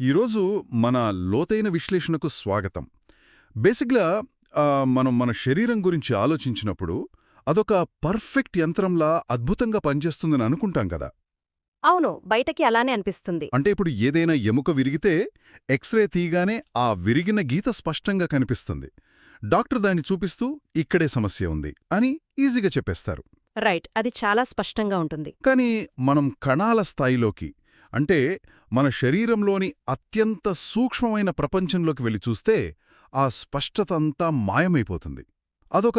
ఈరోజు మన లోతైన విశ్లేషణకు స్వాగతం. బేసిక్గా మనం మన శరీరం గురించి ఆలోచించినప్పుడు అదొక పర్ఫెక్ట్ యంత్రంలా అద్భుతంగా పనిచేస్తుందని అనుకుంటాం కదా. అవును, బయటకి అలానే అనిపిస్తుంది. అంటే ఇప్పుడు ఏదైనా ఎముక విరిగితే ఎక్స్రే తీయగానే ఆ విరిగిన గీత స్పష్టంగా కనిపిస్తుంది. డాక్టర్ దాన్ని చూపిస్తూ ఇక్కడే సమస్య ఉంది అని ఈజీగా చెప్పేస్తారు. రైట్, అది చాలా స్పష్టంగా ఉంటుంది. కానీ మనం కణాల స్థాయిలోకి, అంటే మన శరీరంలోని అత్యంత సూక్ష్మమైన ప్రపంచంలోకి వెళ్ళి చూస్తే ఆ స్పష్టత అంతా మాయమైపోతుంది. అదొక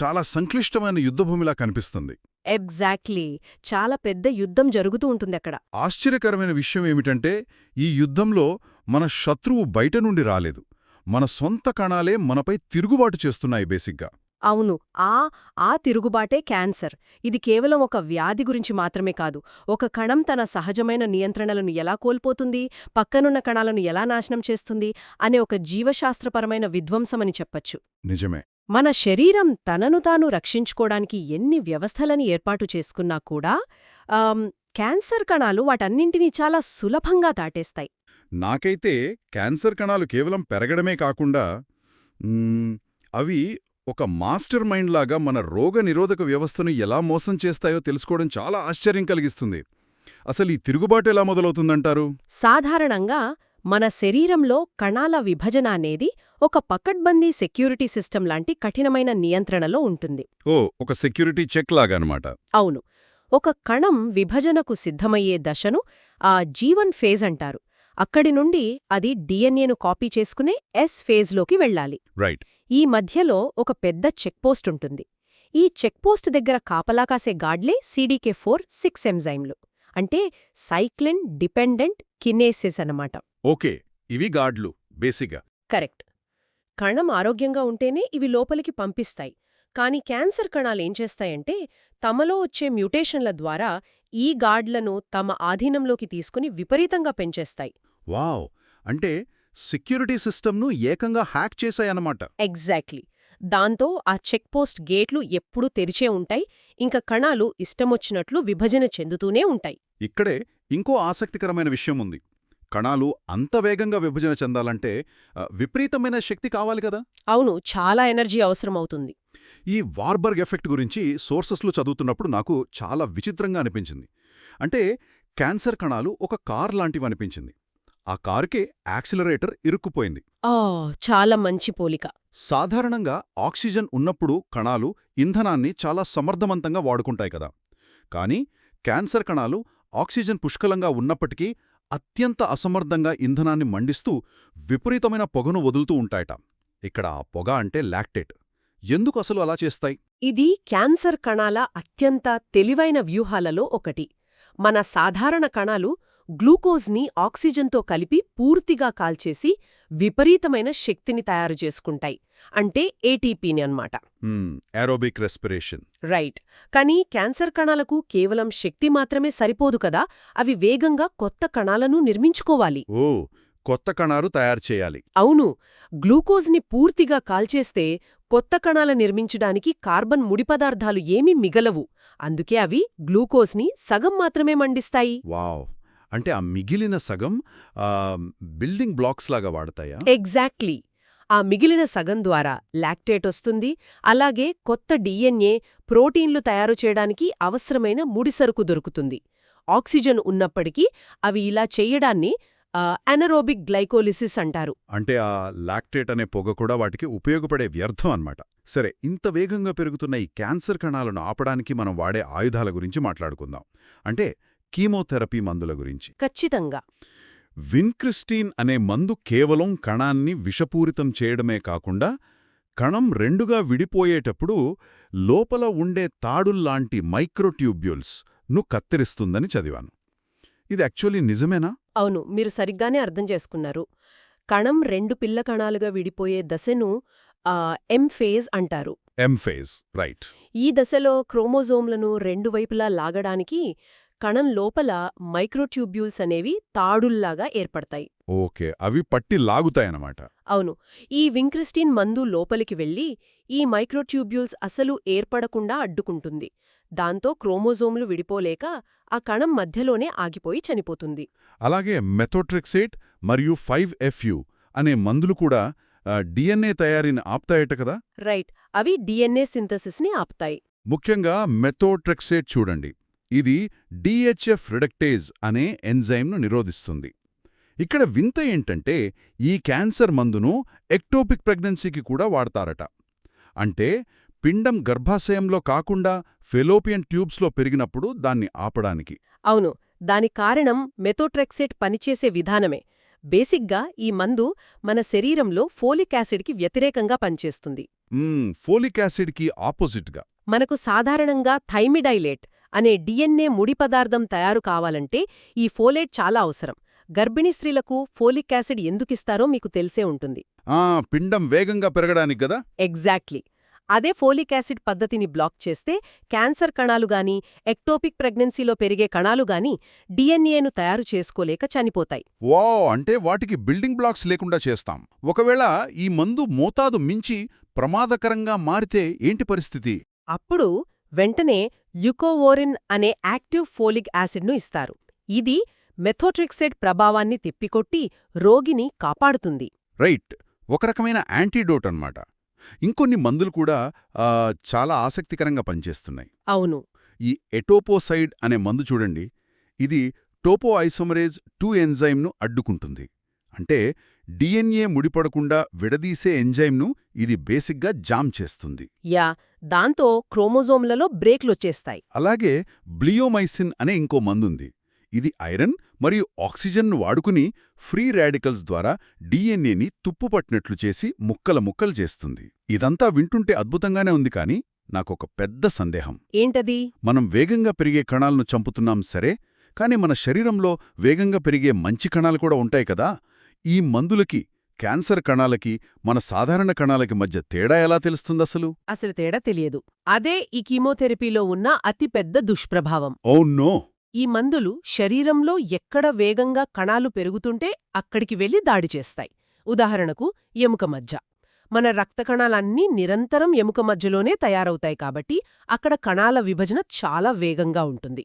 చాలా సంక్లిష్టమైన యుద్ధభూమిలా కనిపిస్తుంది. ఎగ్జాక్ట్లీ, చాలా పెద్ద యుద్ధం జరుగుతూ ఉంటుంది అక్కడ. ఆశ్చర్యకరమైన విషయం ఏమిటంటే ఈ యుద్ధంలో మన శత్రువు బయట నుండి రాలేదు. మన సొంత కణాలే మనపై తిరుగుబాటు చేస్తున్నాయి బేసిక్గా. అవును, ఆ తిరుగుబాటే క్యాన్సర్. ఇది కేవలం ఒక వ్యాధి గురించి మాత్రమే కాదు. ఒక కణం తన సహజమైన నియంత్రణలను ఎలా కోల్పోతుంది, పక్కనున్న కణాలను ఎలా నాశనం చేస్తుంది అనే ఒక జీవశాస్త్రపరమైన విధ్వంసమని చెప్పచ్చు. నిజమే. మన శరీరం తనను తాను రక్షించుకోవడానికి ఎన్ని వ్యవస్థలని ఏర్పాటు చేసుకున్నా కూడా క్యాన్సర్ కణాలు వాటన్నింటినీ చాలా సులభంగా దాటేస్తాయి. నాకైతే క్యాన్సర్ కణాలు కేవలం పెరగడమే కాకుండా అవి ఒక మాస్టర్ మైండ్ లాగా మన రోగనిరోధక వ్యవస్థను ఎలా మోసం చేస్తాయో తెలుసుకోవడం చాలా ఆశ్చర్యం కలిగిస్తుంది. అసలు ఈ తిరుగుబాటు ఎలా మొదలవుతుందంటారు? సాధారణంగా మన శరీరంలో కణాల విభజన అనేది ఒక పకడ్బందీ సెక్యూరిటీ సిస్టమ్ లాంటి కఠినమైన నియంత్రణలో ఉంటుంది. ఓ, ఒక సెక్యూరిటీ చెక్ లాగా అనమాట. అవును, ఒక కణం విభజనకు సిద్ధమయ్యే దశను ఆ G1 ఫేజ్ అంటారు. అక్కడి నుండి అది డిఎన్ఏను కాపీ చేసుకునే S ఫేజ్లోకి వెళ్ళాలి. రైట్. ఈ మధ్యలో ఒక పెద్ద చెక్పోస్ట్ ఉంటుంది. ఈ చెక్పోస్ట్ దగ్గర కాపలా కాసే గాడ్లే CDK4/6 ఎంజైమ్లు, అంటే సైక్లిన్ డిపెండెంట్ కినేసిస్ అన్నమాట. ఓకే, ఇవి గాడ్లు బేసిక్గా. కరెక్ట్. కణం ఆరోగ్యంగా ఉంటేనే ఇవి లోపలికి పంపిస్తాయి. కాని క్యాన్సర్ కణాలేం చేస్తాయంటే తమలో వచ్చే మ్యూటేషన్ల ద్వారా ఈ గాడ్లను తమ ఆధీనంలోకి తీసుకుని విపరీతంగా పెంచేస్తాయి. వావ్, అంటే సెక్యూరిటీ సిస్టమ్ను ఏకంగా హ్యాక్ చేశాయన్నమాట. ఎగ్జాక్ట్లీ. దాంతో ఆ చెక్పోస్ట్ గేట్లు ఎప్పుడూ తెరిచే ఉంటాయి, ఇంకా కణాలు ఇష్టమొచ్చినట్లు విభజన చెందుతూనే ఉంటాయి. ఇక్కడే ఇంకో ఆసక్తికరమైన విషయం ఉంది. కణాలు అంత వేగంగా విభజన చెందాలంటే విపరీతమైన శక్తి కావాలి కదా. అవును, చాలా ఎనర్జీ అవసరమవుతుంది. ఈ వార్బర్గ్ ఎఫెక్ట్ గురించి సోర్సెస్లో చదువుతున్నప్పుడు నాకు చాలా విచిత్రంగా అనిపించింది. అంటే క్యాన్సర్ కణాలు ఒక కార్ లాంటివనిపించింది. ఆ కారుకే యాక్సిలరేటర్ ఇరుక్కుపోయింది. చాలా మంచి పోలిక. సాధారణంగా ఆక్సిజన్ ఉన్నప్పుడు కణాలు ఇంధనాన్ని చాలా సమర్థవంతంగా వాడుకుంటాయి కదా. కానీ క్యాన్సర్ కణాలు ఆక్సిజన్ పుష్కలంగా ఉన్నప్పటికీ అత్యంత అసమర్థంగా ఇంధనాన్ని మండిస్తూ విపరీతమైన పొగను వదులుతూ ఉంటాయట. ఇక్కడ ఆ పొగ అంటే లాక్టేట్. ఎందుకు అసలు అలా చేస్తాయి? ఇది క్యాన్సర్ కణాల అత్యంత తెలివైన వ్యూహాలలో ఒకటి. మన సాధారణ కణాలు గ్లూకోజ్ని ఆక్సిజన్తో కలిపి పూర్తిగా కాల్చేసి విపరీతమైన శక్తిని తయారు చేసుకుంటాయి, అంటే ఏటీపీని అన్నమాట. Aerobic respiration. రైట్. కానీ క్యాన్సర్ కణాలకు కేవలం శక్తి మాత్రమే సరిపోదు కదా, అవి వేగంగా కొత్త కణాలను నిర్మించుకోవాలి. ఓ, కొత్త కణాలు తయారు చేయాలి. అవును, గ్లూకోజ్ని పూర్తిగా కాల్చేస్తే కొత్త కణాల నిర్మించడానికి కార్బన్ ముడిపదార్థాలు ఏమీ మిగలవు. అందుకే అవి గ్లూకోజ్ని సగం మాత్రమే మండిస్తాయి. వావ్, అంటే ఆ మిగిలిన సగం బిల్డింగ్ బ్లాక్స్ లాగా వాడతాయా? ఎగ్జాక్ట్లీ. ఆ మిగిలిన సగం ద్వారా లాక్టేట్ వస్తుంది. అలాగే కొత్త డిఎన్ఏ, ప్రోటీన్లు తయారు చేయడానికి అవసరమైన ముడిసరుకు దొరుకుతుంది. ఆక్సిజన్ ఉన్నప్పటికీ అవి ఇలా చెయ్యడాన్ని అనరోబిక్ గ్లైకోలిసిస్ అంటారు. అంటే ఆ లాక్టేట్ అనే పొగ కూడా వాటికి ఉపయోగపడే వ్యర్థం అన్నమాట. సరే, ఇంత వేగంగా పెరుగుతున్న ఈ క్యాన్సర్ కణాలను ఆపడానికి మనం వాడే ఆయుధాల గురించి మాట్లాడుకుందాం. అంటే కీమోథెరపీ మందుల గురించి. ఖచ్చితంగా. విన్క్రిస్టీన్ అనే మందు కేవలం కణాన్ని విషపూరితం చేయడమే కాకుండా కణం రెండుగా విడిపోయేటప్పుడు లోపల ఉండే తాడుల్లాంటి మైక్రోట్యూబ్యూల్స్ ను కత్తిరిస్తుందని చదివాను. ఇది యాక్చువల్లీ నిజమేనా? అవును, మీరు సరిగ్గానే అర్థం చేసుకున్నారు. కణం రెండు పిల్ల కణాలుగా విడిపోయే దశను ఎం ఫేజ్ అంటారు. ఎం ఫేజ్, రైట్. ఈ దశలో క్రోమోజోమ్లను రెండు వైపులా లాగడానికి కణం లోపల మైక్రోట్యూబ్యూల్స్ అనేవి తాడుల్లాగా ఏర్పడతాయి. ఓకే, అవి పట్టి లాగుతాయన్నమాట. అవును. ఈ వింక్రిస్టిన్ మందు లోపలికి వెళ్లి ఈ మైక్రోట్యూబ్యూల్స్ అసలు ఏర్పడకుండా అడ్డుకుంటుంది. దాంతో క్రోమోజోమ్లు విడిపోలేక ఆ కణం మధ్యలోనే ఆగిపోయి చనిపోతుంది. అలాగే మెథోట్రెక్సేట్ మరియు 5FU అనే మందులు కూడా DNA తయారీని ఆపుతాయట కదా. రైట్, అవి DNA సింథసిస్ని ఆపుతాయి. ముఖ్యంగా మెథోట్రెక్సేట్ చూడండి, ఇది DHF రిడక్టేజ్ అనే ఎంజైమ్ను నిరోధిస్తుంది. ఇక్కడ వింత ఏంటంటే ఈ క్యాన్సర్ మందును ఎక్టోపిక్ ప్రెగ్నెన్సీకి కూడా వాడతారట. అంటే పిండం గర్భాశయంలో కాకుండా ఫెలోపియన్ ట్యూబ్స్లో పెరిగినప్పుడు దాన్ని ఆపడానికి. అవును, దాని కారణం మెథోట్రెక్సేట్ పనిచేసే విధానమే. బేసిక్గా ఈ మందు మన శరీరంలో ఫోలిక్ యాసిడ్కి వ్యతిరేకంగా పనిచేస్తుంది. ఫోలిక్ యాసిడ్కి ఆపోజిట్గా. మనకు సాధారణంగా థైమిడైలేట్ అనే DNA ముడి పదార్థం తయారు కావాలంటే ఈ ఫోలేట్ చాలా అవసరం. గర్భిణీ స్త్రీలకు ఫోలిక్ యాసిడ్ ఎందుకిస్తారో మీకు తెలిసే ఉంటుంది. పిండం వేగంగా పెరగడానికి గదా. ఎగ్జాక్ట్లీ. అదే ఫోలిక్ యాసిడ్ పద్ధతిని బ్లాక్ చేస్తే క్యాన్సర్ కణాలుగాని ఎక్టోపిక్ ప్రెగ్నెన్సీలో పెరిగే కణాలుగాని DNAను తయారు చేసుకోలేక చనిపోతాయి. అంటే వాటికి బిల్డింగ్ బ్లాక్స్ లేకుండా చేస్తాం. ఒకవేళ ఈ మందు మోతాదు మించి ప్రమాదకరంగా మారితే ఏంటి పరిస్థితి? అప్పుడు వెంటనే ల్యుకోవోరిన్ అనే యాక్టివ్ ఫోలిక్ యాసిడ్ను ఇస్తారు. ఇది మెథోట్రెక్సేట్ ప్రభావాన్ని తిప్పికొట్టి రోగిని కాపాడుతుంది. రైట్, ఒక రకమైన యాంటీడోట్ అన్నమాట. ఇంకొన్ని మందులు కూడా చాలా ఆసక్తికరంగా పనిచేస్తున్నాయి. అవును. ఈ ఎటోపోసైడ్ అనే మందు చూడండి, ఇది టోపోఐసోమరేజ్ 2 ఎంజైమ్ను అడ్డుకుంటుంది. అంటే DNA ముడిపడకుండా విడదీసే ఎంజైమ్ను ఇది బేసిక్గా జామ్ చేస్తుంది. దాంతో క్రోమోజోమ్లలో బ్రేక్లొచ్చేస్తాయి. అలాగే బ్లియోమైసిన్ అనే ఇంకో మందుంది. ఇది ఐరన్ మరియు ఆక్సిజన్ను వాడుకుని ఫ్రీ రాడికల్స్ ద్వారా DNAని తుప్పుపట్టినట్లు చేసి ముక్కలు చేస్తుంది. ఇదంతా వింటుంటే అద్భుతంగానే ఉంది, కానీ నాకొక పెద్ద సందేహం. ఏంటది? మనం వేగంగా పెరిగే కణాలను చంపుతున్నాం సరే, కాని మన శరీరంలో వేగంగా పెరిగే మంచి కణాలు కూడా ఉంటాయి కదా. ఈ మందులకి, క్యాన్సర్ కణాలకి, మన సాధారణ కణాలకి మధ్య తేడా ఎలా తెలుస్తుందసలు? అసలు తేడా తెలియదు. అదే ఈ కీమోథెరపీలో ఉన్న అతిపెద్ద దుష్ప్రభావం. Oh no! ఈ మందులు శరీరంలో ఎక్కడ వేగంగా కణాలు పెరుగుతుంటే అక్కడికి వెళ్లి దాడి చేస్తాయి. ఉదాహరణకు ఎముక మజ్జ. మన రక్త కణాలన్నీ నిరంతరం ఎముక మధ్యలోనే తయారవుతాయి కాబట్టి అక్కడ కణాల విభజన చాలా వేగంగా ఉంటుంది.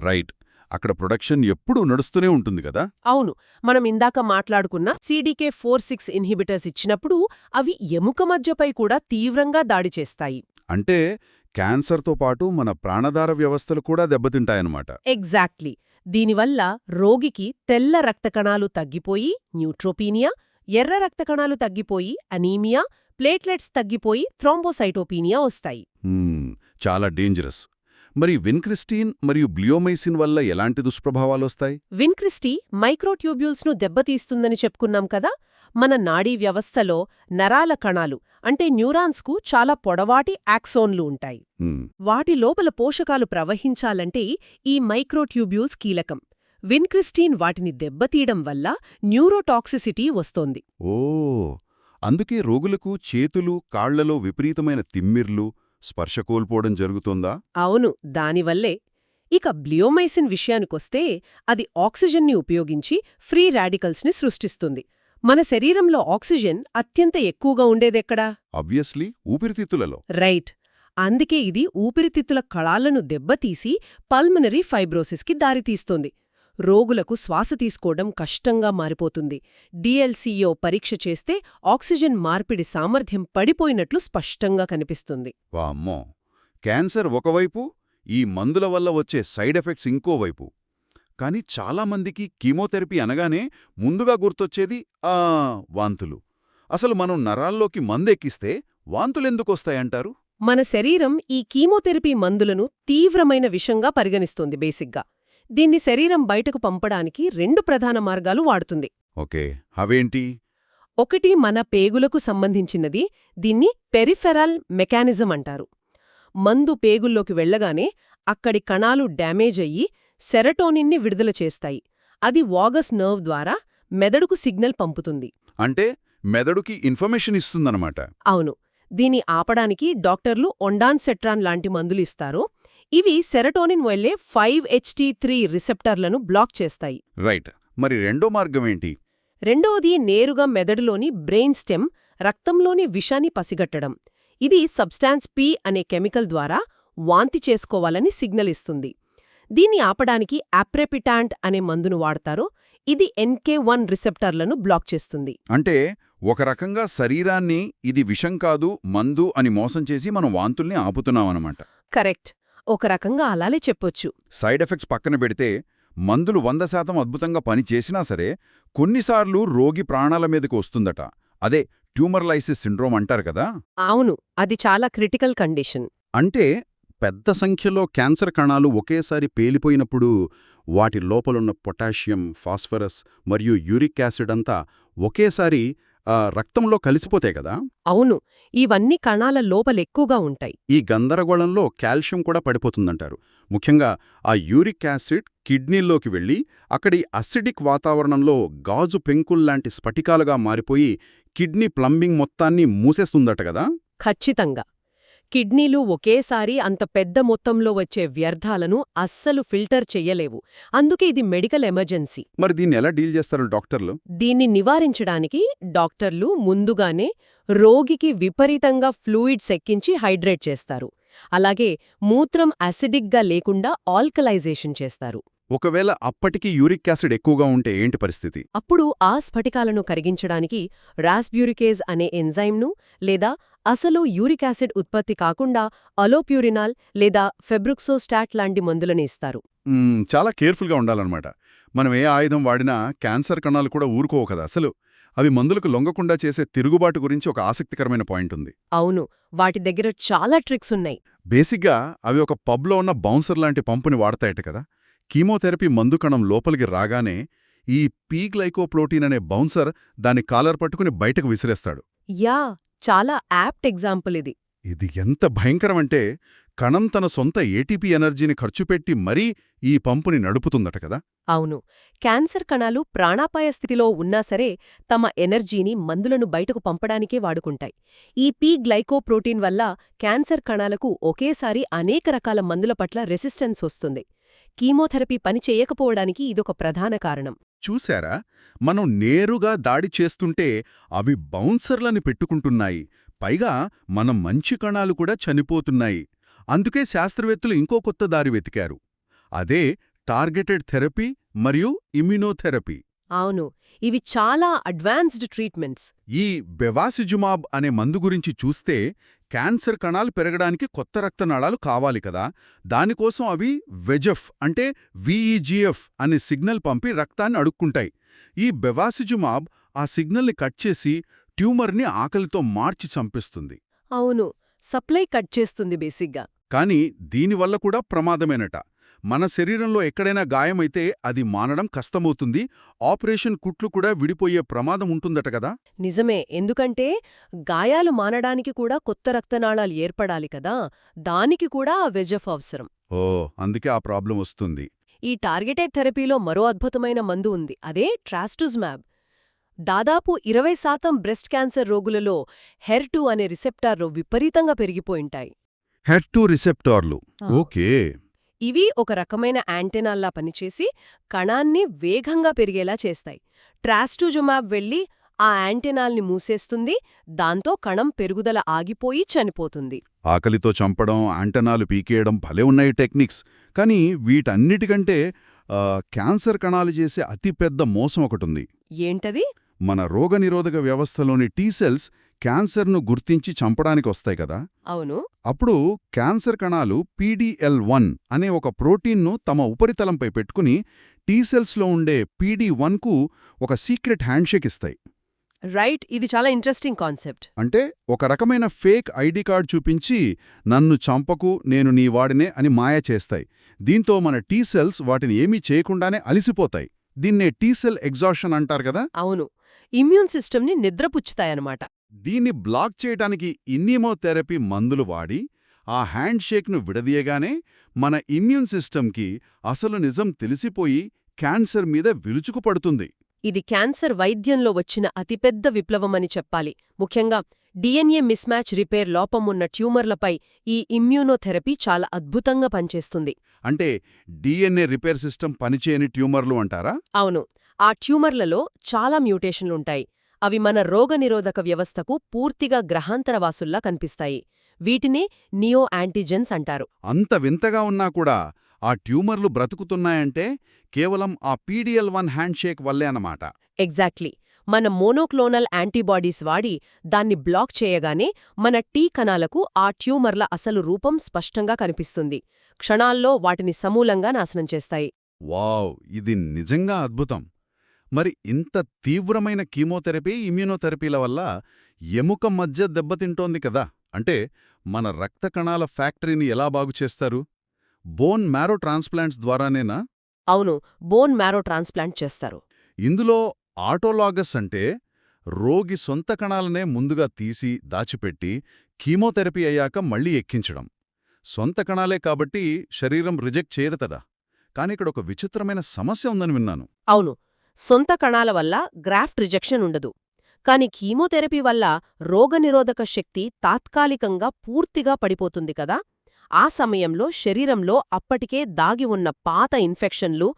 రైట్, అక్కడ ప్రొడక్షన్ ఎప్పుడూ నడుస్తూనే ఉంటుంది కదా. అవును, మనం ఇందాక మాట్లాడుకున్న CDK4/6 ఇన్హిబిటర్స్ ఇచ్చినప్పుడు అవి ఎముక మధ్యపై కూడా తీవ్రంగా దాడి చేస్తాయి. అంటే క్యాన్సర్తో పాటు మన ప్రాణాధార వ్యవస్థలు కూడా దెబ్బతింటాయన్నమాట. ఎగ్జాక్ట్లీ. దీనివల్ల రోగికి తెల్ల రక్త కణాలు తగ్గిపోయి న్యూట్రోపీనియా, ఎర్ర రక్త కణాలు తగ్గిపోయి అనీమియా, ప్లేట్లెట్స్ తగ్గిపోయి థ్రోంబోసైటోపీనియా వస్తాయి. చాలా డేంజరస్. మరి విన్క్రిస్టిన్ మరియు బ్లియోమైసిన్ వల్ల ఎలాంటి దుష్ప్రభావాలొస్తాయి? విన్క్రిస్టి మైక్రోట్యూబ్యూల్స్ను దెబ్బతీస్తుందని చెప్పుకున్నాం కదా. మన నాడీ వ్యవస్థలో నరాల కణాలు అంటే న్యూరాన్స్కు చాలా పొడవాటి యాక్సోన్లు ఉంటాయి. వాటి లోపల పోషకాలు ప్రవహించాలంటే ఈ మైక్రోట్యూబ్యూల్స్ కీలకం. విన్క్రిస్టిన్ వాటిని దెబ్బతీయడం వల్ల న్యూరోటాక్సిసిటీ వస్తోంది. అందుకే రోగులకు చేతులు, కాళ్లలో విపరీతమైన తిమ్మిర్లు, స్పర్శ కోల్పోవడం జరుగుతోందా? అవును, దానివల్లే. ఇక బ్లియోమైసిన్ విషయానికొస్తే అది ఆక్సిజన్ని ఉపయోగించి ఫ్రీ రాడికల్స్ని సృష్టిస్తుంది. మన శరీరంలో ఆక్సిజన్ అత్యంత ఎక్కువగా ఉండేదెక్కడా? ఆబ్వియస్లీ ఊపిరితిత్తులలో. రైట్. అందుకే ఇది ఊపిరితిత్తుల కళాలను దెబ్బతీసి పల్మనరీ ఫైబ్రోసిస్కి దారితీస్తోంది. రోగులకు శ్వాస తీసుకోవడం కష్టంగా మారిపోతుంది. DLCO పరీక్ష చేస్తే ఆక్సిజన్ మార్పిడి సామర్థ్యం పడిపోయినట్లు స్పష్టంగా కనిపిస్తుంది. వామ్మో! క్యాన్సర్ ఒకవైపు, ఈ మందుల వల్ల వచ్చే సైడ్ ఎఫెక్ట్స్ ఇంకోవైపు. కానీ చాలామందికి కీమోథెరపీ అనగానే ముందుగా గుర్తొచ్చేది వాంతులు. అసలు మనం నరాల్లోకి మందెక్కిస్తే వాంతులెందుకొస్తాయంటారు? మన శరీరం ఈ కీమోథెరపీ మందులను తీవ్రమైన విషంగా పరిగణిస్తోంది బేసిక్గా. దీన్ని శరీరం బయటకు పంపడానికి 2 ప్రధాన మార్గాలు వాడుతుంది. ఓకే, అవేంటి? ఒకటి మన పేగులకు సంబంధించినది. దీన్ని పెరిఫెరల్ మెకానిజం అంటారు. మందు పేగుల్లోకి వెళ్లగానే అక్కడి కణాలు డ్యామేజ్ అయ్యి సెరటోనిన్ని విడుదల చేస్తాయి. అది వాగస్ నర్వ్ ద్వారా మెదడుకు సిగ్నల్ పంపుతుంది. అంటే మెదడుకి ఇన్ఫర్మేషన్ ఇస్తుందన్నమాట. అవును. దీని ఆపడానికి డాక్టర్లు ఒండాన్సెట్రాన్ లాంటి మందులు ఇస్తారు. ఇవి సెరటోనిన్ వెళ్లే 5-HT3 రిసెప్టర్లను బ్లాక్ చేస్తాయి. రైట్. మరి రెండో మార్గమేంటి? రెండవది నేరుగా మెదడులోని బ్రెయిన్ స్టెమ్, రక్తంలోని విషాన్ని పసిగట్టడం. ఇది సబ్స్టాన్స్ పి అనే కెమికల్ ద్వారా వాంతి చేసుకోవాలని సిగ్నల్ ఇస్తుంది. దీన్ని ఆపడానికి అప్రెపిటాంట్ అనే మందును వాడతారు. ఇది NK1 రిసెప్టర్లను బ్లాక్ చేస్తుంది. అంటే ఒక రకంగా శరీరాన్ని ఇది విషం కాదు మందు అని మోసం చేసి మనం వాంతుల్ని ఆపుతున్నామన్నమాట. కరెక్ట్. ఒక రకంగా అలానే చెప్పొచ్చు. సైడ్ ఎఫెక్ట్స్ పక్కన పెడితే మందులు 100% అద్భుతంగా పనిచేసినా సరే కొన్నిసార్లు రోగి ప్రాణాల మీదకు వస్తుందట. అదే ట్యూమర్ లైసిస్ సిండ్రోమ్ అంటారు కదా. అవును, అది చాలా క్రిటికల్ కండిషన్. అంటే పెద్ద సంఖ్యలో క్యాన్సర్ కణాలు ఒకేసారి పేలిపోయినప్పుడు వాటి లోపలున్న పొటాషియం, ఫాస్ఫరస్ మరియు యూరిక్ యాసిడ్ అంతా ఒకేసారి రక్తంలో కలిసిపోతాయి కదా. అవును, ఇవన్నీ కణాల లోపలెక్కువగా ఉంటాయి. ఈ గందరగోళంలో కాల్షియం కూడా పడిపోతుందంటారు. ముఖ్యంగా ఆ యూరిక్ యాసిడ్ కిడ్నీల్లోకి వెళ్ళి అక్కడి అసిడిక్ వాతావరణంలో గాజు పెంకుల్లాంటి స్ఫటికాలుగా మారిపోయి కిడ్నీ ప్లంబింగ్ మొత్తాన్ని మూసేస్తుందట కదా. ఖచ్చితంగా. కిడ్నీలు ఒకేసారి అంత పెద్ద మొత్తంలో వచ్చే వ్యర్థాలను అస్సలు ఫిల్టర్ చెయ్యలేవు. అందుకే ఇది మెడికల్ ఎమర్జెన్సీ. మరి దీన్ని ఎలా డీల్ చేస్తారు డాక్టర్లు? దీన్ని నివారించడానికి డాక్టర్లు ముందుగానే రోగికి విపరీతంగా ఫ్లూయిడ్స్ ఎక్కించి హైడ్రేట్ చేస్తారు. అలాగే మూత్రం అసిడిక్గా లేకుండా ఆల్కలైజేషన్ చేస్తారు. ఒకవేళ అప్పటికి యూరిక్ యాసిడ్ ఎక్కువగా ఉంటే ఏంటి పరిస్థితి? అప్పుడు ఆ స్ఫటికాలను కరిగించడానికి రాస్బ్యూరికేజ్ అనే ఎంజైమ్ను లేదా అసలు యూరిక్ యాసిడ్ ఉత్పత్తి కాకుండా అలోప్యూరినాల్ లేదా ఫెబ్రుక్సోస్టాట్ లాంటి మందులను ఇస్తారు. చాలా కేర్ఫుల్గా ఉండాలన్నమాట. మనం ఏ ఆయుధం వాడినా క్యాన్సర్ కణాలు కూడా ఊరుకోవు కదా అసలు. అవి మందులకు లొంగకుండా చేసే తిరుగుబాటు గురించి ఒక ఆసక్తికరమైన పాయింట్ ఉంది. అవును, వాటి దగ్గర చాలా ట్రిక్స్ ఉన్నాయి. బేసిక్గా అవి ఒక పబ్లో ఉన్న బౌన్సర్ లాంటి పంపుని వాడతాయట కదా. కీమోథెరపీ మందు కణం లోపలికి రాగానే ఈ పీ గ్లైకోప్రోటీన్ అనే బౌన్సర్ దాని కాలర్ పట్టుకుని బయటకు విసిరేస్తాడు. యా, చాలా యాప్ట్ ఎగ్జాంపుల్ ఇది. ఇది ఎంత భయంకరమంటే కణం తన సొంత ఏటీపీ ఎనర్జీని ఖర్చుపెట్టి మరీ ఈ పంపుని నడుపుతుందట కదా. అవును, క్యాన్సర్ కణాలు ప్రాణాపాయ స్థితిలో ఉన్నా సరే తమ ఎనర్జీని మందులను బయటకు పంపడానికే వాడుకుంటాయి. ఈ పీ గ్లైకోప్రోటీన్ వల్ల క్యాన్సర్ కణాలకు ఒకేసారి అనేక రకాల మందుల పట్ల రెసిస్టెన్స్ వస్తుంది. కీమోథెరపీ పని చేయకపోవడానికి ఇదొక ప్రధాన కారణం. చూశారా, మనం నేరుగా దాడి చేస్తుంటే అవి బౌన్సర్లని పెట్టుకుంటున్నాయి. పైగా మన మంచి కణాలు కూడా చనిపోతున్నాయి. అందుకే శాస్త్రవేత్తలు ఇంకో కొత్త దారి వెతికారు. అదే టార్గెటెడ్ థెరపీ మరియు ఇమ్యునోథెరపీ. అవును, ఇవి చాలా అడ్వాన్స్డ్ ట్రీట్మెంట్స్. ఈ బెవాసిజుమాబ్ అనే మందు గురించి చూస్తే క్యాన్సర్ కణాలు పెరగడానికి కొత్త రక్తనాళాలు కావాలి కదా. దానికోసం అవి వెజెఫ్ అంటే VEGF అనే సిగ్నల్ పంపి రక్తాన్ని అడుక్కుంటాయి. ఈ బెవాసిజుమాబ్ ఆ సిగ్నల్ని కట్ చేసి ట్యూమర్ని ఆకలితో మార్చి చంపేస్తుంది. అవును, సప్లై కట్ చేస్తుంది బేసిక్గా. కానీ దీనివల్ల కూడా ప్రమాదమేనట. మన శరీరంలో ఎక్కడైనా గాయమైతే అది మానడం కష్టమవుతుంది. ఆపరేషన్ కుట్లు కూడా విడిపోయే ప్రమాదం ఉంటుందట కదా. నిజమే, ఎందుకంటే గాయాలు మానడానికి కూడా కొత్త రక్తనాళాలు ఏర్పడాలి కదా. దానికి కూడా ఆ వెజెఫ్ అవసరం. అందుకే ఆ ప్రాబ్లం వస్తుంది. ఈ టార్గెటెడ్ థెరపీలో మరో అద్భుతమైన మందు ఉంది. అదే ట్రాస్టుజ్మాబ్. దాదాపు 20% బ్రెస్ట్ క్యాన్సర్ రోగులలో HER2 అనే రిసెప్టార్లు విపరీతంగా పెరిగిపోయింటాయి. HER2 రిసెప్టార్లు, okay. ఇవి ఒక రకమైన యాంటెనాల్లా పనిచేసి కణాన్ని వేగంగా పెరిగేలా చేస్తాయి. ట్రాస్టుజుమాబ్ వెళ్లి ఆ యాంటెనాల్ని మూసేస్తుంది. దాంతో కణం పెరుగుదల ఆగిపోయి చనిపోతుంది. ఆకలితో చంపడం, యాంటెనాలు పీకేయడం భలే ఉన్నాయి టెక్నిక్స్. కానీ వీటన్నిటికంటే క్యాన్సర్ కణాలు చేసే అతిపెద్ద మోసం ఒకటుంది. ఏంటది? మన రోగనిరోధక వ్యవస్థలోని టీసెల్స్ క్యాన్సర్ను గుర్తించి చంపడానికి వస్తాయి కదా. అవును. అప్పుడు క్యాన్సర్ కణాలు PDL1 అనే ఒక ప్రోటీన్ను తమ ఉపరితలంపై పెట్టుకుని టీసెల్స్లో ఉండే PD1కు ఒక సీక్రెట్ హ్యాండ్షేక్ ఇస్తాయి. రైట్, ఇది చాలా ఇంట్రెస్టింగ్ కాన్సెప్ట్. అంటే ఒక రకమైన ఫేక్ ఐడి కార్డ్ చూపించి నన్ను చంపకు, నేను నీ వాడినే అని మాయ చేస్తాయి. దీంతో మన టీసెల్స్ వాటిని ఏమీ చేయకుండానే అలిసిపోతాయి. దీన్నే టీసెల్ ఎగ్జాషన్ అంటారు కదా. అవును, ఇమ్యూన్ సిస్టమ్ని నిద్రపుచ్చుతాయన్నమాట. దీన్ని బ్లాక్ చేయడానికి ఇమ్యునోథెరపీ మందులు వాడి ఆ హ్యాండ్షేక్ను విడదీయగానే మన ఇమ్యూన్ సిస్టమ్కి అసలు నిజం తెలిసిపోయి క్యాన్సర్ మీద విరుచుకుపడుతుంది. ఇది క్యాన్సర్ వైద్యంలో వచ్చిన అతిపెద్ద విప్లవమని చెప్పాలి. ముఖ్యంగా డిఎన్ఏ మిస్మ్యాచ్ రిపేర్ లోపం ఉన్న ట్యూమర్లపై ఈ ఇమ్యూనోథెరపీ చాలా అద్భుతంగా పనిచేస్తుంది. అంటే డిఎన్ఏ రిపేర్ సిస్టమ్ పనిచేయని ట్యూమర్లు అంటారా? అవును, ఆ ట్యూమర్లలో చాలా మ్యూటేషన్లుంటాయి. అవి మన రోగనిరోధక వ్యవస్థకు పూర్తిగా గ్రహాంతరవాసుల్లా కనిపిస్తాయి. వీటినే నియో యాంటీజెన్స్ అంటారు. అంత వింతగా ఉన్నా కూడా ఆ ట్యూమర్లు బ్రతుకుతున్నాయంటే కేవలం ఆ PDL1 హ్యాండ్షేక్ వల్లే అన్నమాట. ఎగ్జాక్ట్లీ. మన మోనోక్లోనల్ యాంటీబాడీస్ వాడి దాన్ని బ్లాక్ చేయగానే మన టీ కణాలకు ఆ ట్యూమర్ల అసలు రూపం స్పష్టంగా కనిపిస్తుంది. క్షణాల్లో వాటిని సమూలంగా నాశనం చేస్తాయి. వావ్! ఇది నిజంగా అద్భుతం. మరి ఇంత తీవ్రమైన కీమోథెరపీ, ఇమ్యూనోథెరపీల వల్ల ఎముక మధ్య దెబ్బతింటోంది కదా. అంటే మన రక్త కణాల ఫ్యాక్టరీని ఎలా బాగుచేస్తారు? బోన్ మ్యారో ట్రాన్స్ప్లాంట్స్ ద్వారానేనా? అవును, బోన్ మ్యారో ట్రాన్స్ప్లాంట్ చేస్తారు. ఇందులో ఆటోలాగస్ అంటే రోగి సొంత కణాలనే ముందుగా తీసి దాచిపెట్టి కీమోథెరపీ అయ్యాక మళ్లీ ఎక్కించడం. సొంత కణాలే కాబట్టి శరీరం రిజెక్ట్ చేయదతడా. కానిక్కడొక విచిత్రమైన సమస్య ఉందని విన్నాను. అవును, సొంత కణాల వల్ల గ్రాఫ్ట్ రిజెక్షన్ ఉండదు. కాని కీమోథెరపీ వల్ల రోగనిరోధక శక్తి తాత్కాలికంగా పూర్తిగా పడిపోతుంది కదా. ఆ సమయంలో శరీరంలో అప్పటికే దాగి ఉన్న పాత ఇన్ఫెక్షన్లు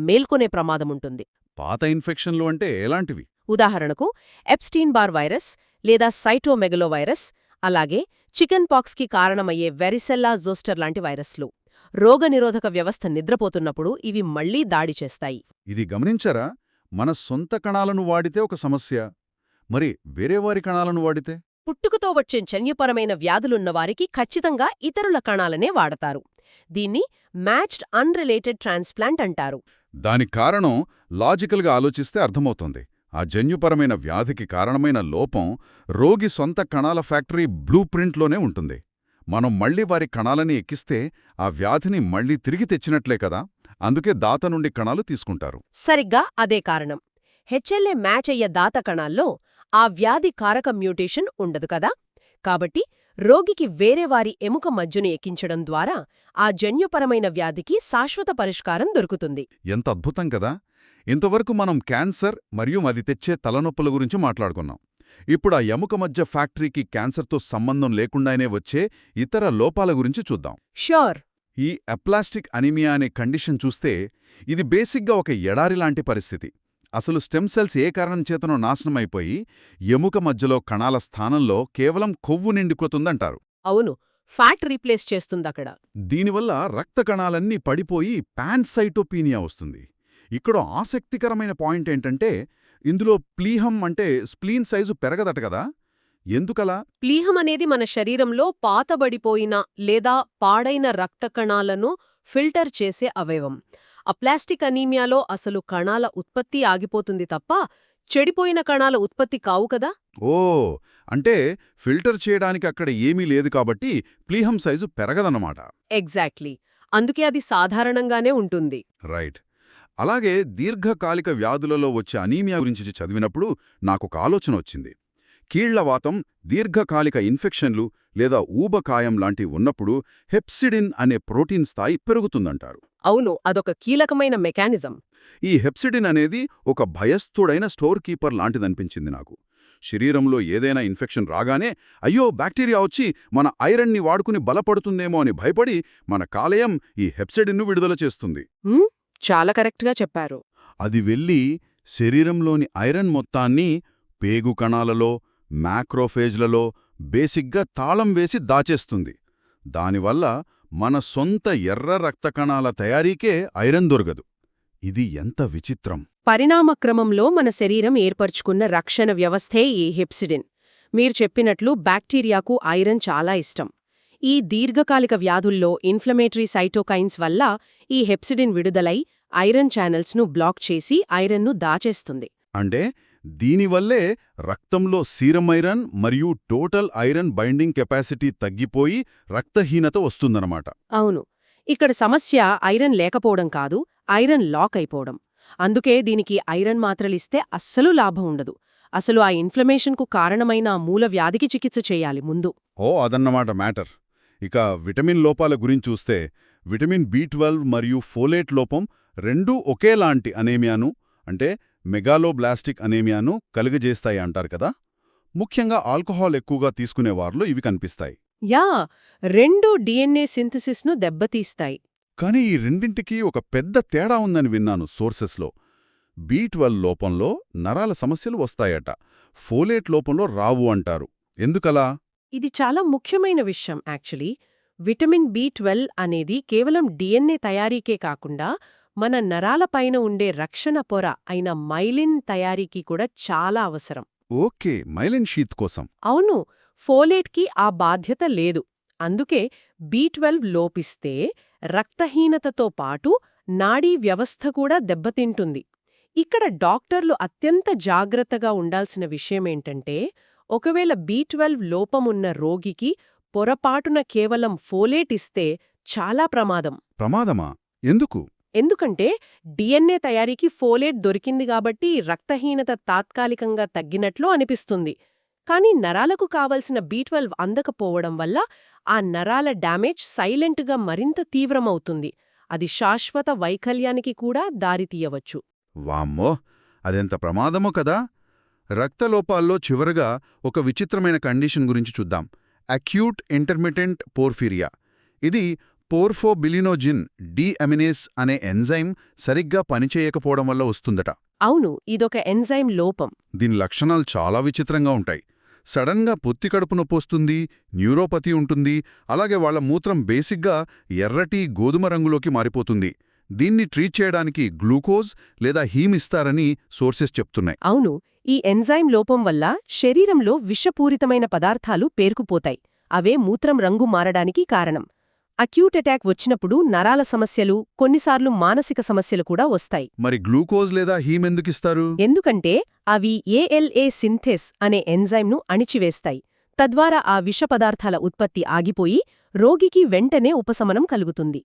మేల్కొనే ప్రమాదముంటుంది. పాత ఇన్ఫెక్షన్లు అంటే ఎలాంటివి? ఉదాహరణకు ఎప్స్టీన్ బార్ వైరస్ లేదా సైటోమెగలోవైరస్, అలాగే చికెన్ పాక్స్కి కారణమయ్యే వెరిసెల్లా జోస్టర్ లాంటి వైరస్లు. రోగనిరోధక వ్యవస్థ నిద్రపోతున్నప్పుడు ఇవి మళ్లీ దాడి చేస్తాయి. ఇది గమనించారా? మన సొంత కణాలను వాడితే ఒక సమస్య, మరి వేరేవారి కణాలను వాడితే? పుట్టుకతో వచ్చే జన్యుపరమైన వ్యాధులున్నవారికి ఖచ్చితంగా ఇతరుల కణాలనే వాడతారు. దీన్ని మ్యాచ్డ్ అన్రిలేటెడ్ ట్రాన్స్ప్లాంట్ అంటారు. దాని కారణం లాజికల్గా ఆలోచిస్తే అర్థమవుతోంది. ఆ జన్యుపరమైన వ్యాధికి కారణమైన లోపం రోగి సొంత కణాల ఫ్యాక్టరీ బ్లూ ప్రింట్లోనే ఉంటుంది. మనం మళ్లీ వారి కణాలని ఎక్కిస్తే ఆ వ్యాధిని మళ్లీ తిరిగి తెచ్చినట్లే కదా. అందుకే దాత నుండి కణాలు తీసుకుంటారు. సరిగ్గా అదే కారణం. హెచ్ఎల్ఏ మ్యాచ్ అయ్యే దాత కణాల్లో ఆ వ్యాధి కారక మ్యూటేషన్ ఉండదు కదా. కాబట్టి రోగికి వేరేవారి ఎముక మజ్జును ఎక్కించడం ద్వారా ఆ జన్యుపరమైన వ్యాధికి శాశ్వత పరిష్కారం దొరుకుతుంది. ఎంత అద్భుతం కదా. ఇంతవరకు మనం క్యాన్సర్ మరియు అది తెచ్చే తలనొప్పుల గురించి మాట్లాడుకున్నాం. ఇప్పుడు ఆ ఎముక మధ్య ఫ్యాక్టరీకి క్యాన్సర్తో సంబంధం లేకుండానే వచ్చే ఇతర లోపాల గురించి చూద్దాం. ష్యూర్. ఈ అప్లాస్టిక్ అనీమియా అనే కండిషన్ చూస్తే ఇది బేసిక్గా ఒక ఎడారిలాంటి పరిస్థితి. అసలు స్టెమ్ సెల్స్ ఏ కారణం చేతనో నాశనమైపోయి ఎముక మధ్యలో కణాల స్థానంలో కేవలం కొవ్వు నిండిపోతుందంటారు. అవును, ఫ్యాట్ రీప్లేస్ చేస్తుందక్కడ. దీనివల్ల రక్త కణాలన్నీ పడిపోయి పాన్సైటోపీనియా వస్తుంది. ఇక్కడ ఆసక్తికరమైన పాయింట్ ఏంటంటే ఇందులో ప్లీహం అంటే స్ప్లీన్ సైజు పెరగదట కదా. ఎందుకలా? ప్లీహం అనేది మన శరీరంలో పాతబడిపోయిన లేదా పాడైన రక్త కణాలను ఫిల్టర్ చేసే అవయవం. అప్లాస్టిక్ అనీమియాలో అసలు కణాల ఉత్పత్తి ఆగిపోతుంది తప్ప చెడిపోయిన కణాల ఉత్పత్తి కావు కదా. ఓ, అంటే ఫిల్టర్ చేయడానికి అక్కడ ఏమీ లేదు కాబట్టి ప్లీహం సైజు పెరగదన్నమాట. ఎగ్జాక్ట్లీ. అందుకే అది సాధారణంగానే ఉంటుంది. రైట్. అలాగే దీర్ఘకాలిక వ్యాధులలో వచ్చే అనీమియా గురించి చదివినప్పుడు నాకొక ఆలోచన వచ్చింది. కీళ్లవాతం, దీర్ఘకాలిక ఇన్ఫెక్షన్లు లేదా ఊబకాయం లాంటివి ఉన్నప్పుడు హెప్సిడిన్ అనే ప్రోటీన్ స్థాయి పెరుగుతుందంటారు. అవును, అదొక కీలకమైన మెకానిజం. ఈ హెప్సిడిన్ అనేది ఒక భయస్థుడైన స్టోర్ కీపర్ లాంటిదనిపించింది నాకు. శరీరంలో ఏదైనా ఇన్ఫెక్షన్ రాగానే అయ్యో బ్యాక్టీరియా వచ్చి మన ఐరన్ని వాడుకుని బలపడుతుందేమో అని భయపడి మన కాలేయం ఈ హెప్సిడిన్ను విడుదల చేస్తుంది. చాలా కరెక్ట్గా చెప్పారు. అది వెళ్ళి శరీరంలోని ఐరన్ మొత్తాన్ని పేగు కణాలలో, మ్యాక్రోఫేజ్లలో బేసిక్గా తాళం వేసి దాచేస్తుంది. దానివల్ల మన సొంత ఎర్ర రక్త కణాల తయారీకే ఐరన్ దొరకదు. ఇది ఎంత విచిత్రం! పరిణామక్రమంలో మన శరీరం ఏర్పరచుకున్న రక్షణ వ్యవస్థే ఈ హెప్సిడిన్. మీరు చెప్పినట్లు బ్యాక్టీరియాకు ఐరన్ చాలా ఇష్టం. ఈ దీర్ఘకాలిక వ్యాధుల్లో ఇన్ఫ్లమేటరీ సైటోకైన్స్ వల్ల ఈ హెప్సిడిన్ విడుదలై ఐరన్ ఛానల్స్ను బ్లాక్ చేసి ఐరన్ను దాచేస్తుంది. అంటే దీనివల్లే రక్తంలో సీరం ఐరన్ మరియు టోటల్ ఐరన్ బైండింగ్ కెపాసిటీ తగ్గిపోయి రక్తహీనత వస్తుందన్నమాట. అవును, ఇక్కడ సమస్య ఐరన్ లేకపోవడం కాదు, ఐరన్ లాక్ అయిపోవడం. అందుకే దీనికి ఐరన్ మాత్రలిస్తే అస్సలు లాభం ఉండదు. అసలు ఆ ఇన్ఫ్లమేషన్కు కారణమైన మూల వ్యాధికి చికిత్స చేయాలి ముందు. అదన్నమాట మ్యాటర్. ఇక విటమిన్ లోపాల గురించి చూస్తే విటమిన్ B12 మరియు ఫోలేట్ లోపం రెండూ ఒకేలాంటి అనేమియాను, అంటే మెగాలోబ్లాస్టిక్ అనేమియాను కలుగజేస్తాయి అంటారు కదా. ముఖ్యంగా ఆల్కహాల్ ఎక్కువగా తీసుకునేవారిలో ఇవి కనిపిస్తాయి. యా, రెండు DNA సింథసిస్ను దెబ్బతీస్తాయి. కానీ ఈ రెండింటికి ఒక పెద్ద తేడా ఉందని విన్నాను సోర్సెస్లో. B12 లోపంలో నరాల సమస్యలు వస్తాయట, ఫోలేట్ లోపంలో రావు అంటారు. ఎందుకలా? ఇది చాలా ముఖ్యమైన విషయం యాక్చువల్లీ. విటమిన్ B12 అనేది కేవలం DNA తయారీకే కాకుండా మన నరాలపైన ఉండే రక్షణ పొర అయిన మైలిన్ తయారీకి కూడా చాలా అవసరం. ఓకే, మైలిన్ షీత్ కోసం. అవును, ఫోలేట్కి ఆ బాధ్యత లేదు. అందుకే B12 లోపిస్తే రక్తహీనతతో పాటు నాడీ వ్యవస్థ కూడా దెబ్బతింటుంది. ఇక్కడ డాక్టర్లు అత్యంత జాగ్రత్తగా ఉండాల్సిన విషయమేంటంటే, ఒకవేళ B12 లోపమున్న రోగికి పొరపాటున కేవలం ఫోలేట్ ఇస్తే చాలా ప్రమాదం. ప్రమాదమా? ఎందుకు? ఎందుకంటే DNA తయారీకి ఫోలేట్ దొరికింది కాబట్టి రక్తహీనత తాత్కాలికంగా తగ్గినట్లు అనిపిస్తుంది. కానీ నరాలకు కావలసిన B12 అందకపోవడం వల్ల ఆ నరాల డ్యామేజ్ సైలెంట్గా మరింత తీవ్రమవుతుంది. అది శాశ్వత వైకల్యానికి కూడా దారితీయవచ్చు. వామ్మో, అదెంత ప్రమాదమో కదా! రక్తలోపాల్లో చివరగా ఒక విచిత్రమైన కండిషన్ గురించి చూద్దాం. Acute intermittent porphyria. ఇది పోర్ఫోబిలినోజిన్ డీఅమినేస్ అనే ఎంజైమ్ సరిగ్గా పనిచేయకపోవడం వల్ల వస్తుందట. అవును, ఇదొక ఎంజైమ్ లోపం. దీని లక్షణాలు చాలా విచిత్రంగా ఉంటాయి. సడన్గా పొత్తి కడుపు నొప్పొస్తుంది, న్యూరోపతి ఉంటుంది, అలాగే వాళ్ల మూత్రం బేసిక్గా ఎర్రటి గోధుమ రంగులోకి మారిపోతుంది. దీన్ని ట్రీట్ చేయడానికి గ్లూకోజ్ లేదా హీమ్ ఇస్తారని సోర్సెస్ చెప్తున్నాయి. అవును, ఈ ఎంజైమ్ లోపం వల్ల శరీరంలో విషపూరితమైన పదార్థాలు పేరుకుపోతాయి. అవే మూత్రం రంగు మారడానికి కారణం. అక్యూట్ అటాక్ వచ్చినప్పుడు నరాల సమస్యలు, కొన్నిసార్లు మానసిక సమస్యలు కూడా వస్తాయి. మరి గ్లూకోజ్ లేదా హీమ్ ఎందుకిస్తారు? ఎందుకంటే అవి ALA సింథేస్ అనే ఎంజైమ్ను అణిచివేస్తాయి. తద్వారా ఆ విష పదార్థాల ఉత్పత్తి ఆగిపోయి రోగికి వెంటనే ఉపశమనం కలుగుతుంది.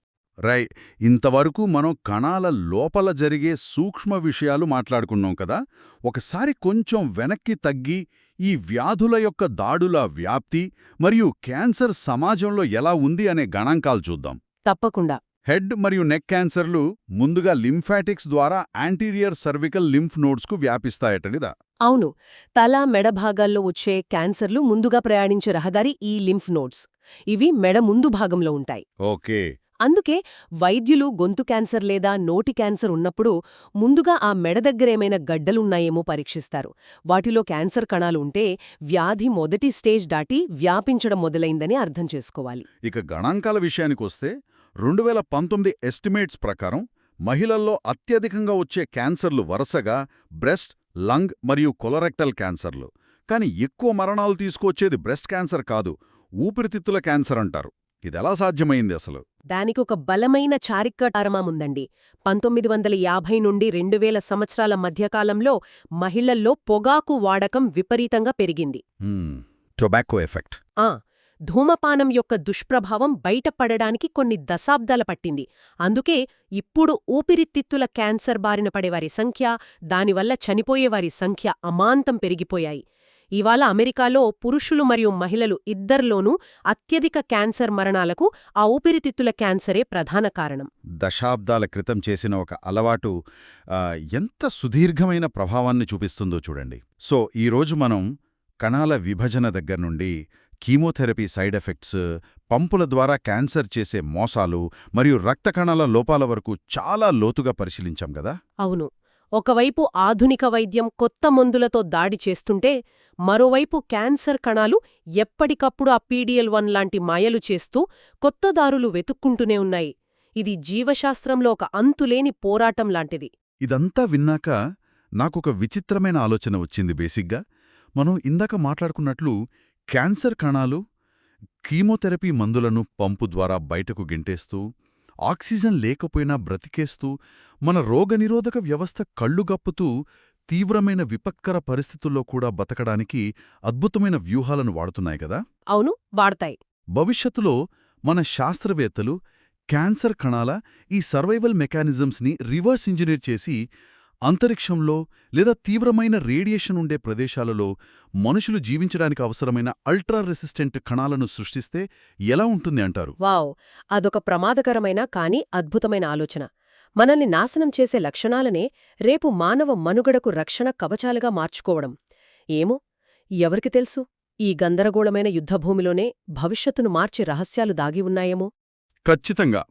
ఇంతవరకు మనం కణాల లోపల జరిగే సూక్ష్మ విషయాలు మాట్లాడుకున్నాం కదా. ఒకసారి కొంచెం వెనక్కి తగ్గి ఈ వ్యాధుల యొక్క దాడుల వ్యాప్తి మరియు క్యాన్సర్ సమాజంలో ఎలా ఉంది అనే గణాంకాలు చూద్దాం. తప్పకుండా. హెడ్ మరియు నెక్ క్యాన్సర్లు ముందుగా లింఫాటిక్స్ ద్వారా యాంటీరియర్ సర్వికల్ లింఫ్ నోడ్స్కు వ్యాపిస్తాయటనిదా? అవును, తల మెడ భాగాల్లో వచ్చే క్యాన్సర్లు ముందుగా ప్రయాణించే రహదారి ఈ లింఫ్ నోడ్స్. ఇవి మెడ ముందు భాగంలో ఉంటాయి. ఓకే. అందుకే వైద్యులు గొంతు క్యాన్సర్ లేదా నోటి క్యాన్సర్ ఉన్నప్పుడు ముందుగా ఆ మెడ దగ్గరేమైనా గడ్డలున్నాయేమో పరీక్షిస్తారు. వాటిలో క్యాన్సర్ కణాలు ఉంటే వ్యాధి మొదటి స్టేజ్ దాటి వ్యాపించడం మొదలైందని అర్థం చేసుకోవాలి. ఇక గణాంకాల విషయానికొస్తే 2019 ఎస్టిమేట్స్ ప్రకారం మహిళల్లో అత్యధికంగా వచ్చే క్యాన్సర్లు వరుసగా బ్రెస్ట్, లంగ్ మరియు కొలరెక్టల్ క్యాన్సర్లు. కానీ ఎక్కువ మరణాలు తీసుకొచ్చేది బ్రెస్ట్ క్యాన్సర్ కాదు, ఊపిరితిత్తుల క్యాన్సర్ అంటారు. ఇదెలా సాధ్యమైంది అసలు? దానికొక బలమైన చారిత్రకారణముందండి. 1950 నుండి 2000 సంవత్సరాల మధ్యకాలంలో మహిళల్లో పొగాకు వాడకం విపరీతంగా పెరిగింది. Tobacco effect. ధూమపానం యొక్క దుష్ప్రభావం బయటపడడానికి కొన్ని దశాబ్దాల పట్టింది. అందుకే ఇప్పుడు ఊపిరితిత్తుల క్యాన్సర్ బారిన పడేవారి సంఖ్య, దానివల్ల చనిపోయేవారి సంఖ్య అమాంతం పెరిగిపోయాయి. ఇవాళ అమెరికాలో పురుషులు మరియు మహిళలు ఇద్దరిలోనూ అత్యధిక క్యాన్సర్ మరణాలకు ఆ ఊపిరితిత్తుల క్యాన్సరే ప్రధాన కారణం. దశాబ్దాల క్రితం చేసిన ఒక అలవాటు ఎంత సుదీర్ఘమైన ప్రభావాన్ని చూపిస్తుందో చూడండి. సో ఈరోజు మనం కణాల విభజన దగ్గర్నుండి కీమోథెరపీ సైడ్ ఎఫెక్ట్స్, పంపుల ద్వారా క్యాన్సర్ చేసే మోసాలు మరియు రక్త కణాల లోపాల వరకు చాలా లోతుగా పరిశీలించాం గదా. అవును, ఒకవైపు ఆధునిక వైద్యం కొత్త మందులతో దాడి చేస్తుంటే, మరోవైపు క్యాన్సర్ కణాలు ఎప్పటికప్పుడు ఆ PDL1 లాంటి మాయలు చేస్తూ కొత్త దారులు వెతుక్కుంటూనే ఉన్నాయి. ఇది జీవశాస్త్రంలో ఒక అంతులేని పోరాటం లాంటిది. ఇదంతా విన్నాక నాకొక విచిత్రమైన ఆలోచన వచ్చింది. బేసిగ్గా మనం ఇందాక మాట్లాడుకున్నట్లు క్యాన్సర్ కణాలు కీమోథెరపీ మందులను పంపు ద్వారా బయటకు గెంటేస్తూ, ఆక్సిజన్ లేకపోయినా బ్రతికేస్తూ, మన రోగనిరోధక వ్యవస్థ కళ్ళుగప్పుతూ తీవ్రమైన విపత్కర పరిస్థితుల్లో కూడా బతకడానికి అద్భుతమైన వ్యూహాలను వాడుతున్నాయి కదా. అవును, వాడతాయి. భవిష్యత్తులో మన శాస్త్రవేత్తలు క్యాన్సర్ కణాల ఈ సర్వైవల్ మెకానిజమ్స్ని రివర్స్ ఇంజనీర్ చేసి అంతరిక్షంలో లేదా తీవ్రమైన రేడియేషన్ ఉండే ప్రదేశాలలో మనుషులు జీవించడానికి అవసరమైన అల్ట్రా రెసిస్టెంట్ కణాలను సృష్టిస్తే ఎలా ఉంటుంది అంటారు? వావ్, అదొక ప్రమాదకరమైన కానీ అద్భుతమైన ఆలోచన. మనల్ని నాశనం చేసే లక్షణాలనే రేపు మానవ మనుగడకు రక్షణ కవచాలుగా మార్చుకోవడం. ఏమో, ఎవరికి తెలుసు, ఈ గందరగోళమైన యుద్ధభూమిలోనే భవిష్యత్తును మార్చే రహస్యాలు దాగి ఉన్నాయేమో. ఖచ్చితంగా.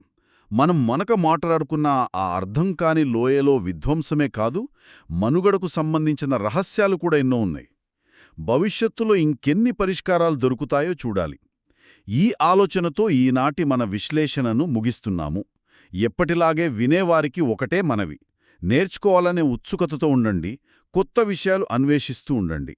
మనం మాట్లాడుకున్న ఆ అర్థం కాని లోయలో విధ్వంసమే కాదు, మనుగడకు సంబంధించిన రహస్యాలు కూడా ఎన్నో ఉన్నాయి. భవిష్యత్తులో ఇంకెన్ని పరిష్కారాలు దొరుకుతాయో చూడాలి. ఈ ఆలోచనతో ఈనాటి మన విశ్లేషణను ముగిస్తున్నాము. ఎప్పటిలాగే వినేవారికి ఒకటే మనవి: నేర్చుకోవాలనే ఉత్సుకతతో ఉండండి, కొత్త విషయాలు అన్వేషిస్తూ ఉండండి.